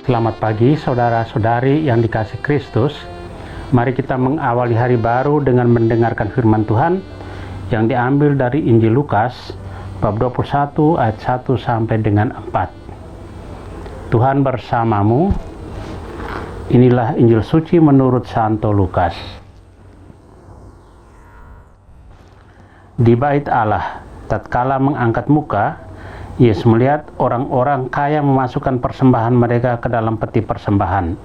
Selamat pagi saudara-saudari yang dikasihi Kristus. Mari kita mengawali hari baru dengan mendengarkan firman Tuhan yang diambil dari Injil Lukas bab 21 ayat 1 sampai dengan 4. Tuhan bersamamu. Inilah Injil suci menurut Santo Lukas. Di bait Allah, tatkala mengangkat muka, Yesus melihat orang-orang kaya memasukkan persembahan mereka ke dalam peti persembahan.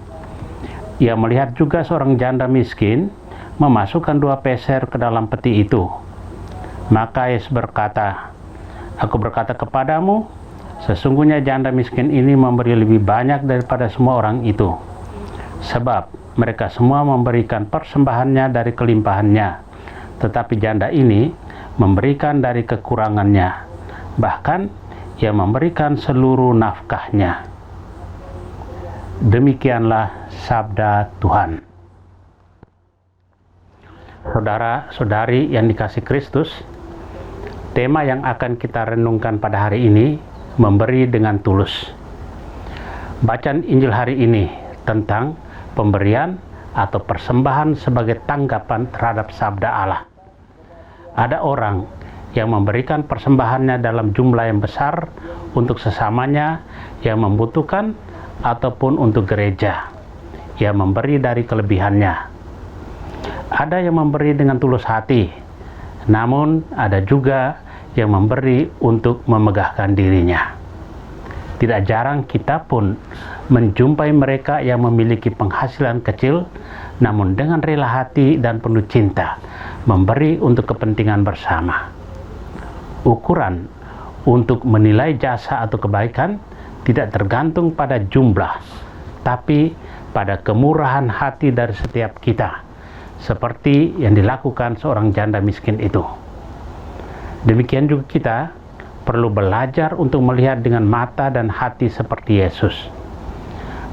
Ia melihat juga seorang janda miskin memasukkan 2 peser ke dalam peti itu. Maka Yesus berkata, "Aku berkata kepadamu, sesungguhnya janda miskin ini memberi lebih banyak daripada semua orang itu. Sebab mereka semua memberikan persembahannya dari kelimpahannya, tetapi janda ini memberikan dari kekurangannya. Bahkan ia memberikan seluruh nafkahnya." Demikianlah sabda Tuhan. Saudara-saudari yang dikasihi Kristus, tema yang akan kita renungkan pada hari ini, memberi dengan tulus. Bacaan Injil hari ini tentang pemberian atau persembahan sebagai tanggapan terhadap sabda Allah. Ada orang yang memberikan persembahannya dalam jumlah yang besar untuk sesamanya yang membutuhkan ataupun untuk gereja. Ia memberi dari kelebihannya. Ada yang memberi dengan tulus hati, namun ada juga yang memberi untuk memegahkan dirinya. Tidak jarang kita pun menjumpai mereka yang memiliki penghasilan kecil, namun dengan rela hati dan penuh cinta, memberi untuk kepentingan bersama. Ukuran untuk menilai jasa atau kebaikan tidak tergantung pada jumlah, tapi pada kemurahan hati dari setiap kita, seperti yang dilakukan seorang janda miskin itu. Demikian juga kita perlu belajar untuk melihat dengan mata dan hati seperti Yesus.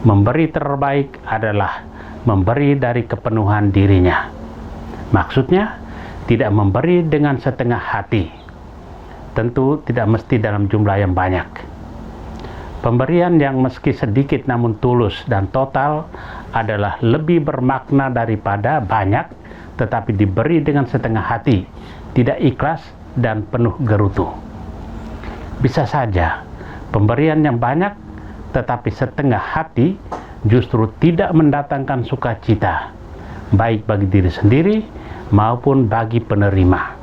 Memberi terbaik adalah memberi dari kepenuhan dirinya. Maksudnya, tidak memberi dengan setengah hati. Tentu tidak mesti dalam jumlah yang banyak. Pemberian yang meski sedikit namun tulus dan total adalah lebih bermakna daripada banyak tetapi diberi dengan setengah hati, tidak ikhlas dan penuh gerutu. Bisa saja pemberian yang banyak tetapi setengah hati justru tidak mendatangkan sukacita, baik bagi diri sendiri maupun bagi penerima.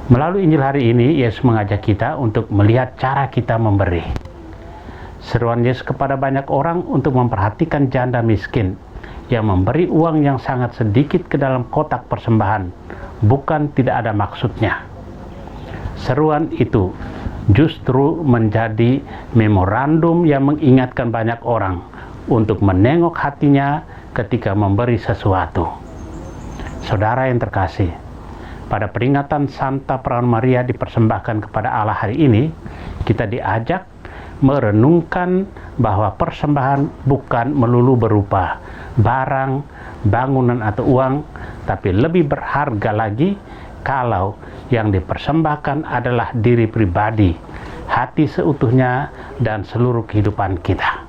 Melalui Injil hari ini, Yesus mengajak kita untuk melihat cara kita memberi. Seruan Yesus kepada banyak orang untuk memperhatikan janda miskin yang memberi uang yang sangat sedikit ke dalam kotak persembahan, bukan tidak ada maksudnya. Seruan itu justru menjadi memorandum yang mengingatkan banyak orang untuk menengok hatinya ketika memberi sesuatu. Saudara yang terkasih, pada peringatan Santa Perawan Maria dipersembahkan kepada Allah hari ini, kita diajak merenungkan bahwa persembahan bukan melulu berupa barang, bangunan atau uang, tapi lebih berharga lagi kalau yang dipersembahkan adalah diri pribadi, hati seutuhnya, dan seluruh kehidupan kita.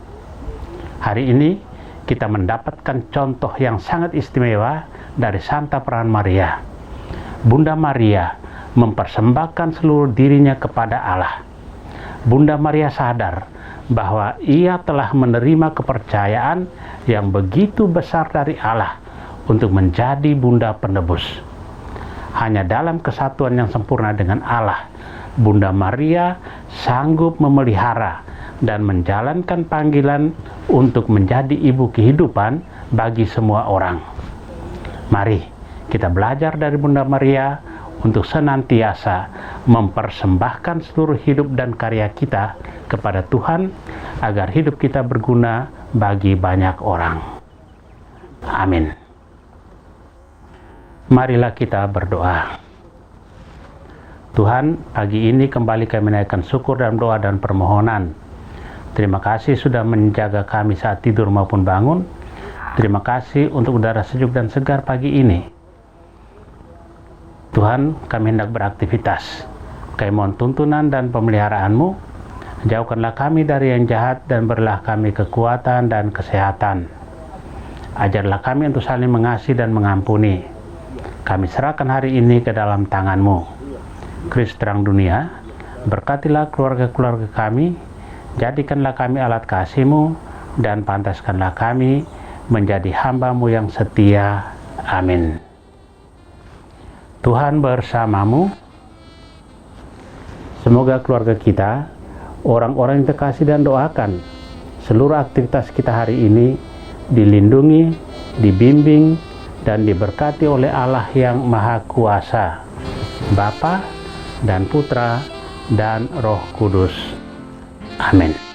Hari ini kita mendapatkan contoh yang sangat istimewa dari Santa Perawan Maria. Bunda Maria mempersembahkan seluruh dirinya kepada Allah. Bunda Maria sadar bahwa ia telah menerima kepercayaan yang begitu besar dari Allah untuk menjadi Bunda Penebus. Hanya dalam kesatuan yang sempurna dengan Allah, Bunda Maria sanggup memelihara dan menjalankan panggilan untuk menjadi ibu kehidupan bagi semua orang. Mari kita belajar dari Bunda Maria untuk senantiasa mempersembahkan seluruh hidup dan karya kita kepada Tuhan agar hidup kita berguna bagi banyak orang. Amin. Marilah kita berdoa. Tuhan, pagi ini kembali kami menaikkan syukur dalam doa dan permohonan. Terima kasih sudah menjaga kami saat tidur maupun bangun. Terima kasih untuk udara sejuk dan segar pagi ini. Tuhan, kami hendak beraktivitas. Kami mohon tuntunan dan pemeliharaan-Mu. Jauhkanlah kami dari yang jahat dan berilah kami kekuatan dan kesehatan. Ajarlah kami untuk saling mengasihi dan mengampuni. Kami serahkan hari ini ke dalam tangan-Mu. Kristus terang dunia, berkatilah keluarga-keluarga kami, jadikanlah kami alat kasih-Mu, dan pantaskanlah kami menjadi hamba-Mu yang setia. Amin. Tuhan bersamamu. Semoga keluarga kita, orang-orang yang terkasih dan doakan, seluruh aktivitas kita hari ini dilindungi, dibimbing, dan diberkati oleh Allah yang Maha Kuasa, Bapa dan Putra dan Roh Kudus. Amin.